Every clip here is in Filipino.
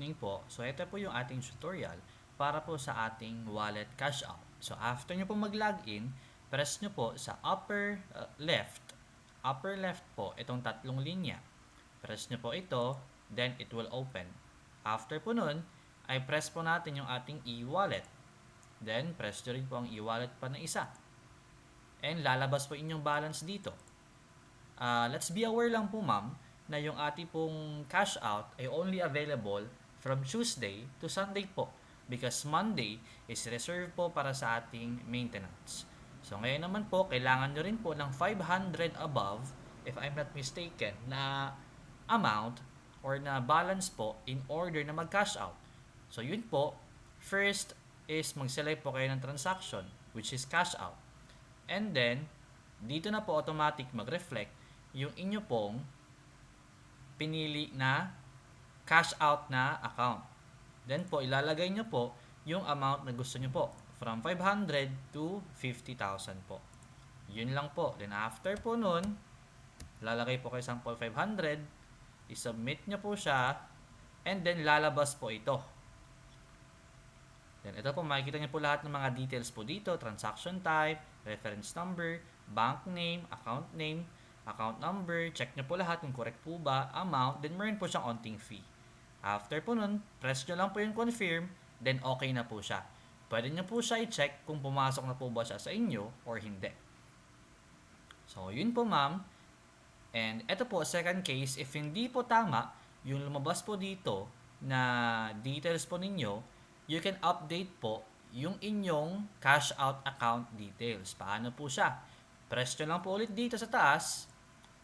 evening po. So, ito po yung ating tutorial para po sa ating wallet cash out. So, after nyo po mag-login, press nyo po sa upper left. Upper left po, itong tatlong linya. Press nyo po ito, then it will open. After po nun, ay press po natin yung ating e-wallet. Then, press nyo rin po ang e-wallet pa na isa. And lalabas po inyong balance dito. Let's be aware lang po ma'am na yung ating pong cash out ay only available from Tuesday to Sunday po because Monday is reserved po para sa ating maintenance. So ngayon naman po, kailangan nyo rin po ng 500 above, if I'm not mistaken, na amount or na balance po in order na mag-cash out. So yun po, first is mag-select po kayo ng transaction which is cash out. And then, dito na po automatic mag-reflect yung inyo pong pinili na cash out na account. Then po, ilalagay nyo po yung amount na gusto nyo po. From 500 to 50,000 po. Yun lang po. Then after po nun, lalagay po kayo sample 500. I-submit nyo po siya. And then lalabas po ito. Then ito po, makikita nyo po lahat ng mga details po dito. Transaction type, reference number, bank name, account number, check nyo po lahat kung correct po ba, amount, then meron po siyang onting fee. After po nun, press nyo lang po yung confirm, then okay na po siya. Pwede nyo po siya i-check kung pumasok na po ba siya sa inyo or hindi. So, yun po ma'am. And ito po, second case, if hindi po tama, yung lumabas po dito na details po ninyo, you can update po yung inyong cash out account details. Paano po siya? Press nyo lang po ulit dito sa taas.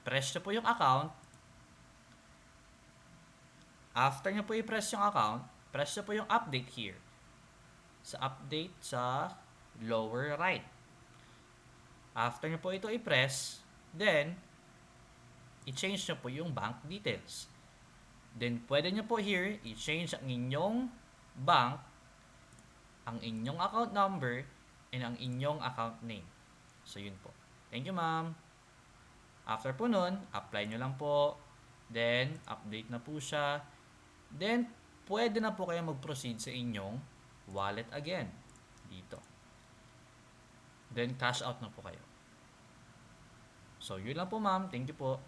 Press nyo po yung account. After nyo po i-press yung account, press nyo po yung update here. Sa update sa lower right. After nyo po ito i-press, then, i-change nyo po yung bank details. Then, pwede nyo po here, i-change ang inyong bank, ang inyong account number, and ang inyong account name. So, yun po. Thank you, ma'am. After po nun, apply nyo lang po. Then, update na po siya. Then, pwede na po kayo mag-proceed sa inyong wallet again. Dito. Then, cash out na po kayo. So, yun lang po ma'am. Thank you po.